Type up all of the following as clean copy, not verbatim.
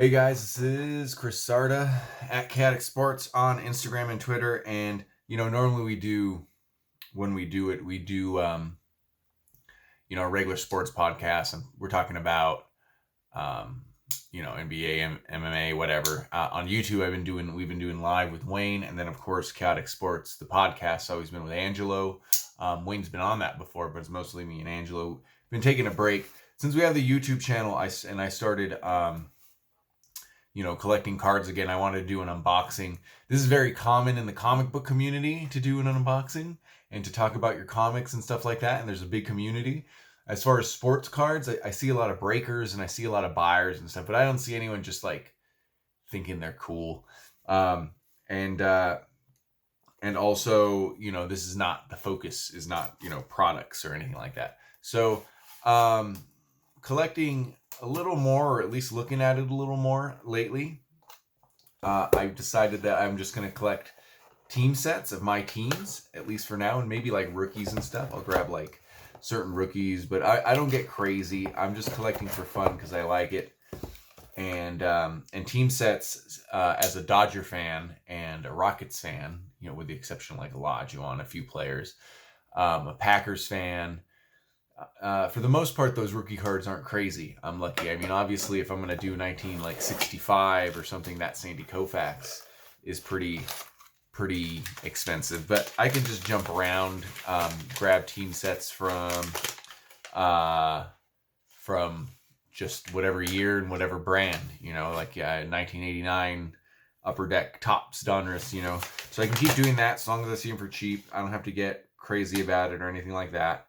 Hey guys, this is Chris Sarda at Chaotic Sports on Instagram and Twitter. And normally when we do it, we do a regular sports podcast, and we're talking about um, NBA, MMA, whatever. On YouTube, we've been doing live with Wayne, and then of course Chaotic Sports, the podcast, always been with Angelo. Wayne's been on that before, but it's mostly me and Angelo. Been taking a break since we have the YouTube channel. I started. Collecting cards again. I wanted to do an unboxing. This is very common in the comic book community to do an unboxing and to talk about your comics and stuff like that. And there's a big community. As far as sports cards, I see a lot of breakers and I see a lot of buyers and stuff, but I don't see anyone just like thinking they're cool. And also, this is not, the focus is not, products or anything like that. So, collecting a little more, or at least looking at it a little more lately, I've decided that I'm just going to collect team sets of my teams, at least for now, and maybe like rookies and stuff. I'll grab like certain rookies, but I don't get crazy. I'm just collecting for fun because I like it. And team sets, as a Dodger fan and a Rockets fan, with the exception of like Olajuwon, a few players, a Packers fan. For the most part, those rookie cards aren't crazy. I'm lucky. I mean, obviously, if I'm going to do 1965 or something, that Sandy Koufax is pretty expensive. But I can just jump around, grab team sets from just whatever year and whatever brand. Like 1989 Upper Deck Topps Donruss. So I can keep doing that as long as I see them for cheap. I don't have to get crazy about it or anything like that.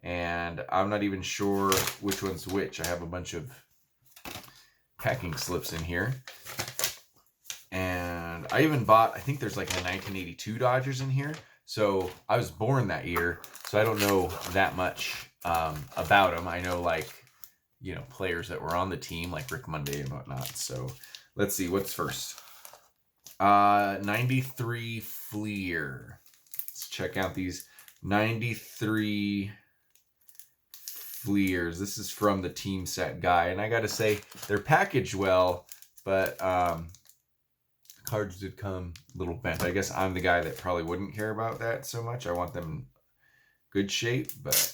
And I'm not even sure which one's which. I have a bunch of packing slips in here. And I even bought, I think there's like a 1982 Dodgers in here. So I was born that year, so I don't know that much about them. I know players that were on the team, like Rick Monday and whatnot. So let's see, what's first? 93 Fleer. Let's check out these 93 Fleers. This is from the team set guy, and I gotta say they're packaged well, but the cards did come a little bent. I guess I'm the guy that probably wouldn't care about that so much. I want them in good shape, but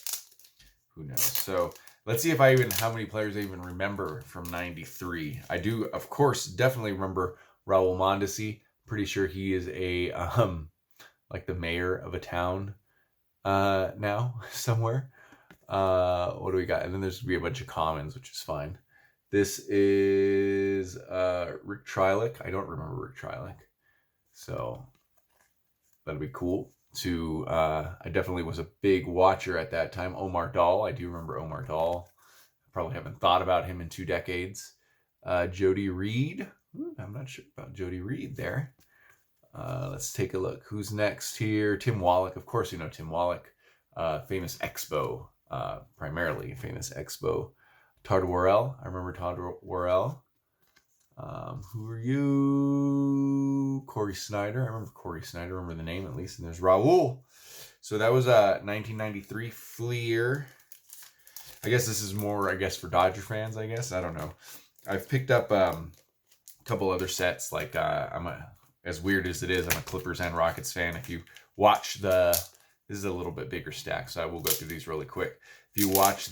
who knows. So let's see if how many players I even remember from 93. I do, of course, definitely remember Raul Mondesi. Pretty sure he is a like the mayor of a town now somewhere. What do we got? And then there's gonna be a bunch of commons, which is fine. This is Rick Trilek. I don't remember Rick Trilek, so that'd be cool. I definitely was a big watcher at that time. Omar Dahl. I do remember Omar Dahl. I probably haven't thought about him in 2 decades. Jody Reed. I'm not sure about Jody Reed there. Let's take a look. Who's next here? Tim Wallach. Of course, Tim Wallach. Famous Expo. Primarily famous Expo. Todd Worrell. I remember Todd Worrell. Who are you? Corey Snyder. I remember Corey Snyder. I remember the name at least. And there's Raul. So that was a 1993 Fleer. I guess this is more, for Dodger fans, I guess. I don't know. I've picked up a couple other sets. Like, as weird as it is, I'm a Clippers and Rockets fan. If you watch this is a little bit bigger stack, so I will go through these really quick. If you watch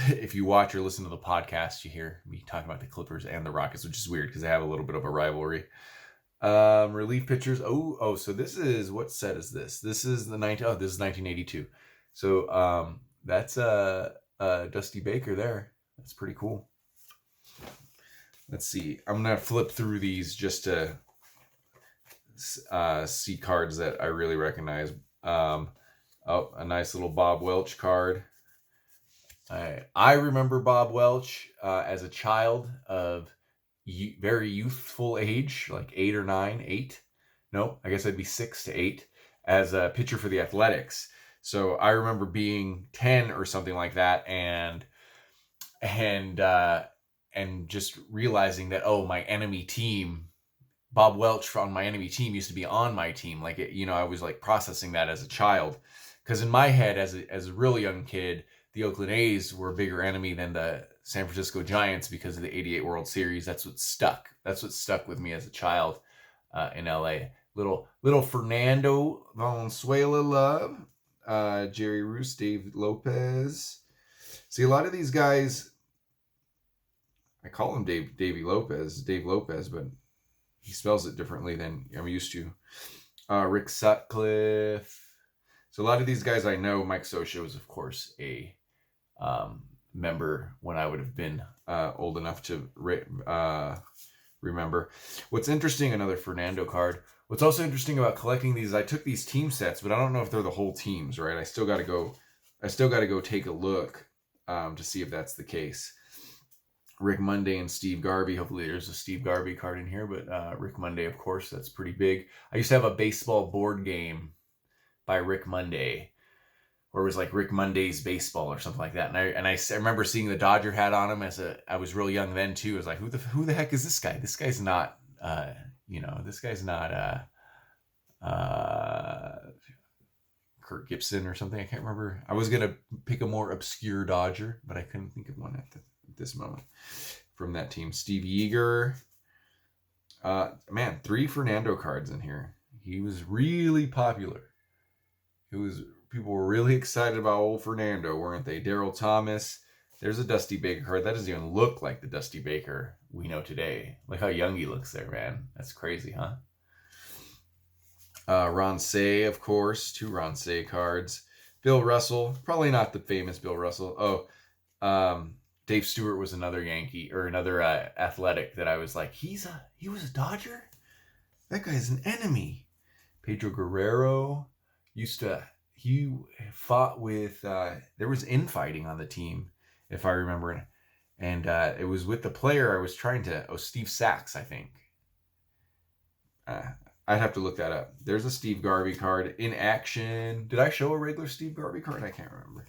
if you watch or listen to the podcast, you hear me talking about the Clippers and the Rockets, which is weird because they have a little bit of a rivalry. Relief pitchers. So this is, what set is this? This is this is 1982. So that's Dusty Baker there. That's pretty cool. Let's see. I'm gonna flip through these just to see cards that I really recognize. A nice little Bob Welch card. I remember Bob Welch as a child of very youthful age, like 8 or 9, 8. No, I guess I'd be 6 to 8 as a pitcher for the Athletics. So I remember being 10 or something like that, and just realizing that, my enemy team, Bob Welch on my enemy team used to be on my team. I was like processing that as a child, because in my head, as a real young kid, the Oakland A's were a bigger enemy than the San Francisco Giants because of the '88 World Series. That's what stuck. That's what stuck with me as a child in LA. Little Fernando Valenzuela love, Jerry Roos, Dave Lopez. See, a lot of these guys, I call him Dave Lopez, but he spells it differently than I'm used to. Rick Sutcliffe. So a lot of these guys I know. Mike Scioscia was, of course, a member when I would have been old enough to remember. What's interesting, another Fernando card. What's also interesting about collecting these, I took these team sets, but I don't know if they're the whole teams, right? I still got to go take a look to see if that's the case. Rick Monday and Steve Garvey. Hopefully there's a Steve Garvey card in here, but Rick Monday, of course, that's pretty big. I used to have a baseball board game by Rick Monday, where it was like Rick Monday's Baseball or something like that. And I remember seeing the Dodger hat on him I was real young then too. I was like, who the heck is this guy? This guy's not, this guy's not Kirk Gibson or something. I can't remember. I was gonna pick a more obscure Dodger, but I couldn't think of one at this moment from that team. Steve Yeager. Man, 3 Fernando cards in here. He was really popular. People were really excited about old Fernando, weren't they? Darryl Thomas. There's a Dusty Baker card. That doesn't even look like the Dusty Baker we know today. Look how young he looks there, man. That's crazy, huh? Ron Say, of course. 2 Ron Say cards. Bill Russell. Probably not the famous Bill Russell. Dave Stewart was another Yankee or another athletic that I was like, he was a Dodger? That guy's an enemy. Pedro Guerrero he fought with, there was infighting on the team, if I remember. And it was with the player I was trying to, Steve Sachs, I think. I'd have to look that up. There's a Steve Garvey card in action. Did I show a regular Steve Garvey card? I can't remember.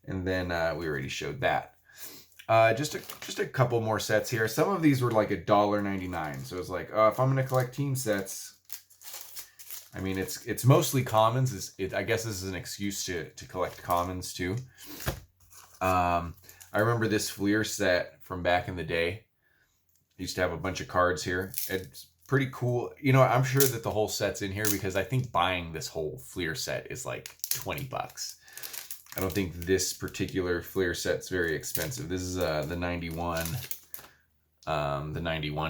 And then we already showed that. Just a couple more sets here. Some of these were like $1.99. So it's like, if I'm going to collect team sets, I mean, it's mostly commons. I guess this is an excuse to collect commons too. I remember this Fleer set from back in the day. I used to have a bunch of cards here. It's pretty cool. I'm sure that the whole set's in here because I think buying this whole Fleer set is like $20. I don't think this particular Fleer set's very expensive. This is the 91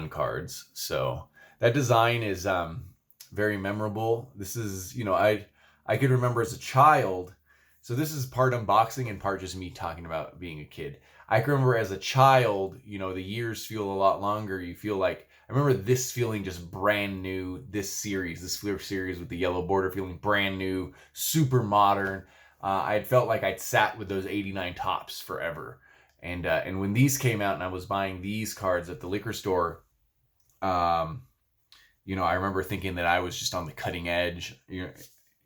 cards. So that design is very memorable. This is, I could remember as a child. So this is part unboxing and part just me talking about being a kid. I can remember as a child, the years feel a lot longer. You feel like, I remember this feeling just brand new. This Fleer series with the yellow border feeling brand new, super modern. I had felt like I'd sat with those 89 tops forever. And when these came out and I was buying these cards at the liquor store, I remember thinking that I was just on the cutting edge, and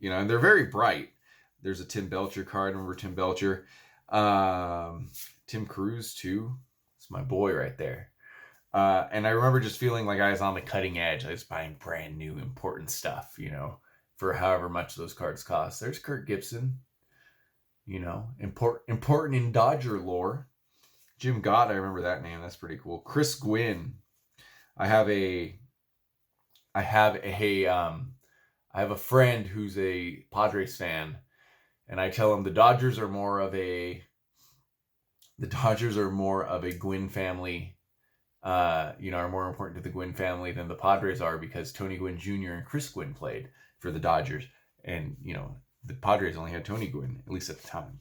they're very bright. There's a Tim Belcher card. Remember Tim Belcher? Tim Cruz too. It's my boy right there. And I remember just feeling like I was on the cutting edge. I was buying brand new, important stuff, for however much those cards cost. There's Kirk Gibson, important in Dodger lore. Jim Gott, I remember that name. That's pretty cool. Chris Gwynn. I have a friend who's a Padres fan, and I tell him the Dodgers are more of a Gwynn family, are more important to the Gwynn family than the Padres are because Tony Gwynn Jr. and Chris Gwynn played for the Dodgers, and the Padres only had Tony Gwynn, at least at the time.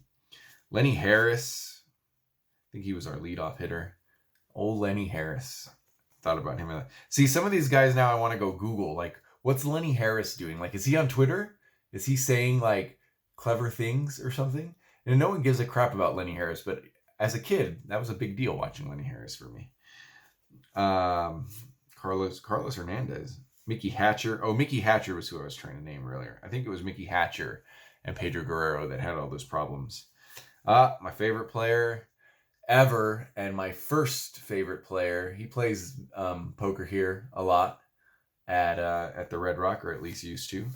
Lenny Harris, I think he was our leadoff hitter. Old Lenny Harris. Thought about him. See, some of these guys now I want to go Google, like, what's Lenny Harris doing? Like, is he on Twitter? Is he saying, like, clever things or something? And no one gives a crap about Lenny Harris, but as a kid, that was a big deal watching Lenny Harris for me. Carlos Hernandez. Mickey Hatcher. Oh, Mickey Hatcher was who I was trying to name earlier. I think it was Mickey Hatcher and Pedro Guerrero that had all those problems. My favorite player ever, and my first favorite player. He plays poker here a lot at the Red Rock, or at least used to.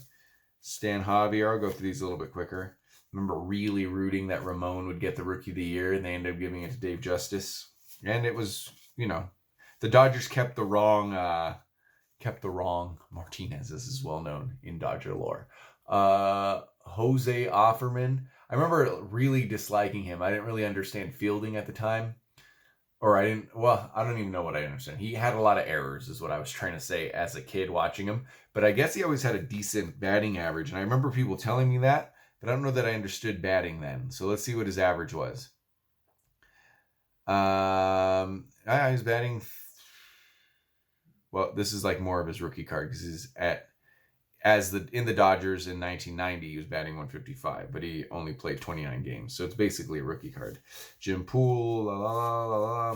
Stan Javier. I'll go through these a little bit quicker. remember really rooting that Ramon would get the Rookie of the Year, and they ended up giving it to Dave Justice. And it was, the Dodgers kept the wrong Martinez, as is well known in Dodger lore. Jose Offerman. I remember really disliking him. I didn't really understand fielding at the time. Or I don't even know what I understand. He had a lot of errors, is what I was trying to say as a kid watching him. But I guess he always had a decent batting average. And I remember people telling me that, but I don't know that I understood batting then. So let's see what his average was. He was batting. Well, this is like more of his rookie card because he's in the Dodgers in 1990, he was batting 155, but he only played 29 games, so it's basically a rookie card. Jim Poole,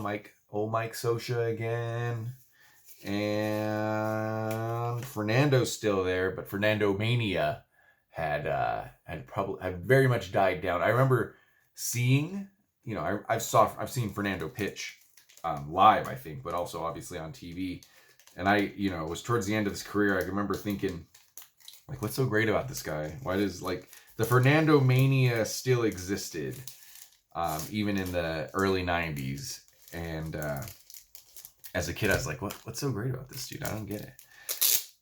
Mike Scioscia again, and Fernando's still there, but Fernando Mania had very much died down. I remember seeing, I've seen Fernando pitch live, I think, but also obviously on TV. And it was towards the end of his career. I remember thinking, like, what's so great about this guy? Why does, the Fernando Mania still existed, even in the early 90s. And as a kid, I was like, what's so great about this dude? I don't get it.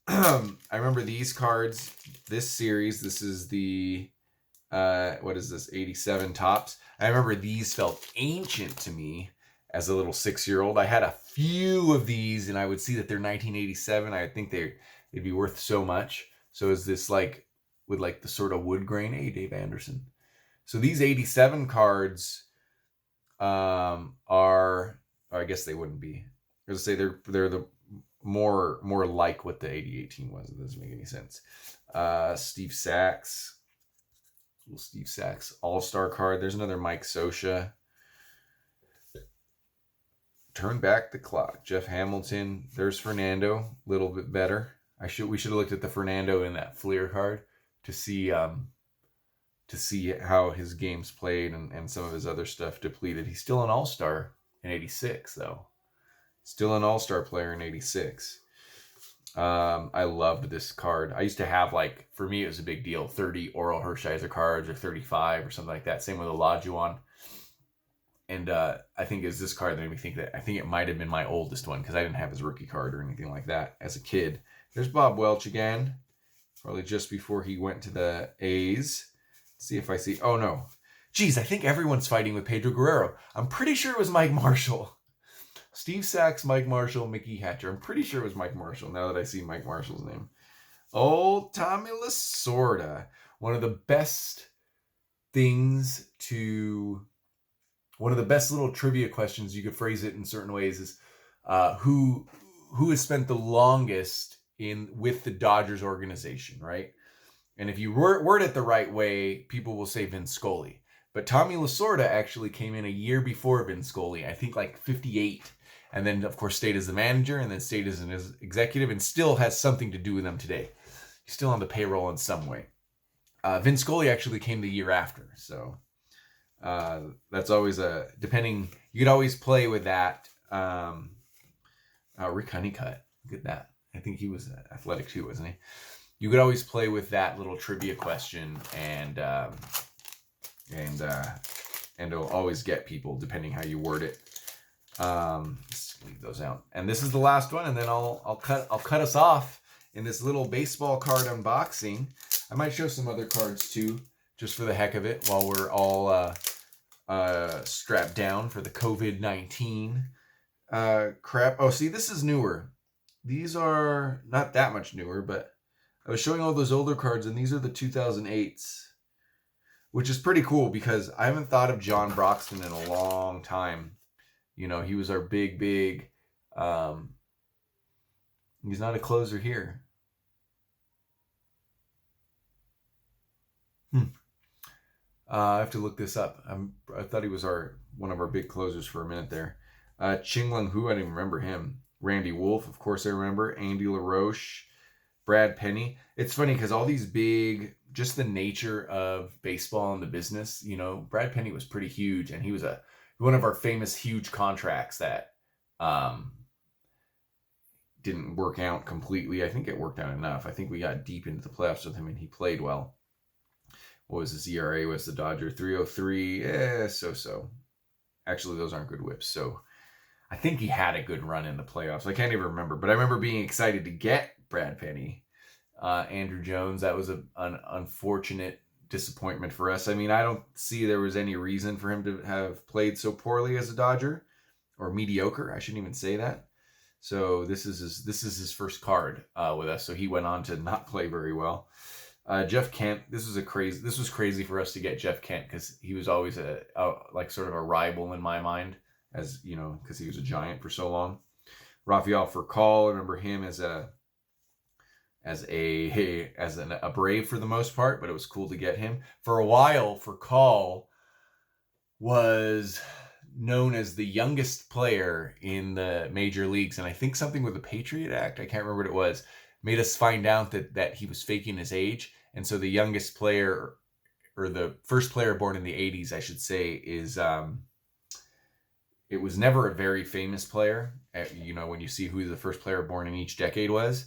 I remember these cards, this series. This is the, 87 Topps. I remember these felt ancient to me as a little 6-year-old. I had a few of these, and I would see that they're 1987. I think they'd be worth so much. So is this with the sort of wood grain? Hey, Dave Anderson. So these 87 cards are, I guess they wouldn't be. I was going to say they're the more like what the 8018 was. It doesn't make any sense. Steve Sachs. Little Steve Sachs All-Star card. There's another Mike Scioscia. Turn back the clock. Jeff Hamilton. There's Fernando. A little bit better. We should have looked at the Fernando in that Fleer card to see how his games played and some of his other stuff depleted. He's still an All-Star in 86, though. Still an All-Star player in 86. I loved this card. I used to have, for me, it was a big deal, 30 Oral Hershiser cards or 35 or something like that. Same with Olajuwon. And I think it was this card that made me think that I think it might have been my oldest one because I didn't have his rookie card or anything like that as a kid. There's Bob Welch again, probably just before he went to the A's. Let's see if I see. Oh, no. Geez, I think everyone's fighting with Pedro Guerrero. I'm pretty sure it was Mike Marshall. Steve Sachs, Mike Marshall, Mickey Hatcher. I'm pretty sure it was Mike Marshall now that I see Mike Marshall's name. Oh, Tommy Lasorda. One of the best little trivia questions, you could phrase it in certain ways, is who has spent the longest with the Dodgers organization, right? And if you word it the right way, people will say Vin Scully. But Tommy Lasorda actually came in a year before Vin Scully, I think 58. And then, of course, stayed as the manager and then stayed as an executive and still has something to do with them today. He's still on the payroll in some way. Vin Scully actually came the year after. So that's always you could always play with that. Rick Honeycutt, look at that. I think he was athletic too, wasn't he? You could always play with that little trivia question, and it'll always get people depending how you word it. Let's leave those out. And this is the last one, and then I'll cut us off in this little baseball card unboxing. I might show some other cards too, just for the heck of it, while we're all strapped down for the COVID-19 crap. Oh, see, this is newer. These are not that much newer, but I was showing all those older cards, and these are the 2008s, which is pretty cool because I haven't thought of John Broxton in a long time. He was our big, he's not a closer here. I have to look this up. I thought he was one of our big closers for a minute there. Ching Lung Hu, I didn't remember him. Randy Wolf, of course I remember. Andy LaRoche, Brad Penny. It's funny because all these big, just the nature of baseball and the business, Brad Penny was pretty huge, and he was one of our famous huge contracts that didn't work out completely. I think it worked out enough. I think we got deep into the playoffs with him, and he played well. what was his ERA was the Dodger? 3.03. So. Actually, those aren't good whips. So I think he had a good run in the playoffs. I can't even remember, but I remember being excited to get Brad Penny. Andrew Jones, that was an unfortunate disappointment for us. I mean, I don't see there was any reason for him to have played so poorly as a Dodger, or mediocre. I shouldn't even say that. So this is his first card with us. So he went on to not play very well. Jeff Kent, this was crazy for us to get Jeff Kent, because he was always a like sort of a rival in my mind, as you know, because he was a Giant for so long. Rafael Furcal, I remember him as a Brave for the most part, but it was cool to get him. For a while, Furcal was known as the youngest player in the major leagues, and I think something with the Patriot Act, I can't remember what it was, made us find out that he was faking his age. And so the youngest player, or the first player born in the 80s, I should say, is it was never a very famous player, you know, when you see who the first player born in each decade was.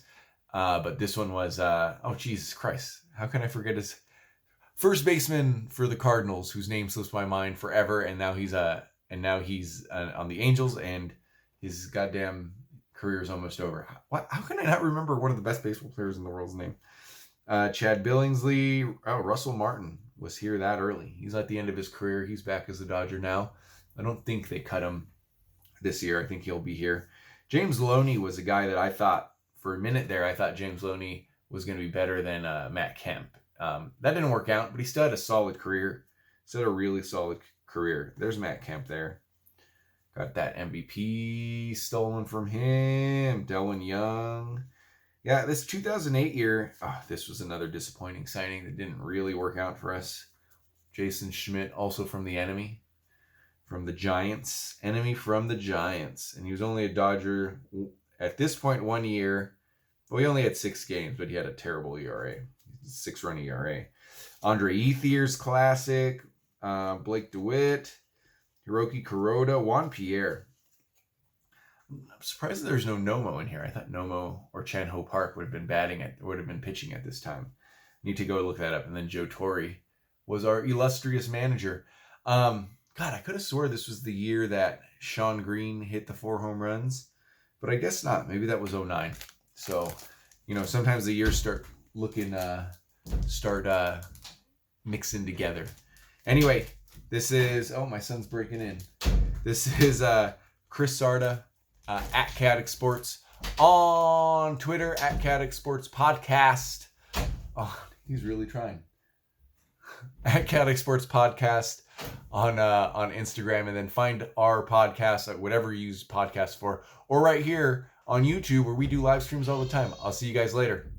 But this one was, oh, Jesus Christ. How can I forget his first baseman for the Cardinals, whose name slips my mind forever. And now he's on the Angels, and his goddamn career is almost over. How can I not remember one of the best baseball players in the world's name? Chad Billingsley. Oh, Russell Martin was here that early. He's at the end of his career. He's back as a Dodger now. I don't think they cut him this year. I think he'll be here. James Loney was a guy that I thought, for a minute there, I thought James Loney was going to be better than Matt Kemp. That didn't work out, but he still had a solid career. Still had a really solid career. There's Matt Kemp there. Got that MVP stolen from him. Delwyn Young. Yeah, this 2008 year, this was another disappointing signing that didn't really work out for us. Jason Schmidt, also from the enemy, from the Giants. Enemy from the Giants. And he was only a Dodger at this point 1 year. Well, he only had 6 games, but he had a terrible ERA. 6-run ERA. Andre Ethier's classic. Blake DeWitt. Hiroki Kuroda. Juan Pierre. I'm surprised there's no Nomo in here. I thought Nomo or Chan Ho Park would have been pitching at this time. Need to go look that up. And then Joe Torre was our illustrious manager. God, I could have swore this was the year that Sean Green hit the 4 home runs, but I guess not. Maybe that was 09. So, you know, sometimes the years start mixing together. Anyway, this is, my son's breaking in. This is Chris Sarda. At Chaotic Sports on Twitter, at Chaotic Sports Podcast. Oh, he's really trying. At Chaotic Sports Podcast on Instagram, and then find our podcast at whatever you use podcasts for, or right here on YouTube, where we do live streams all the time. I'll see you guys later.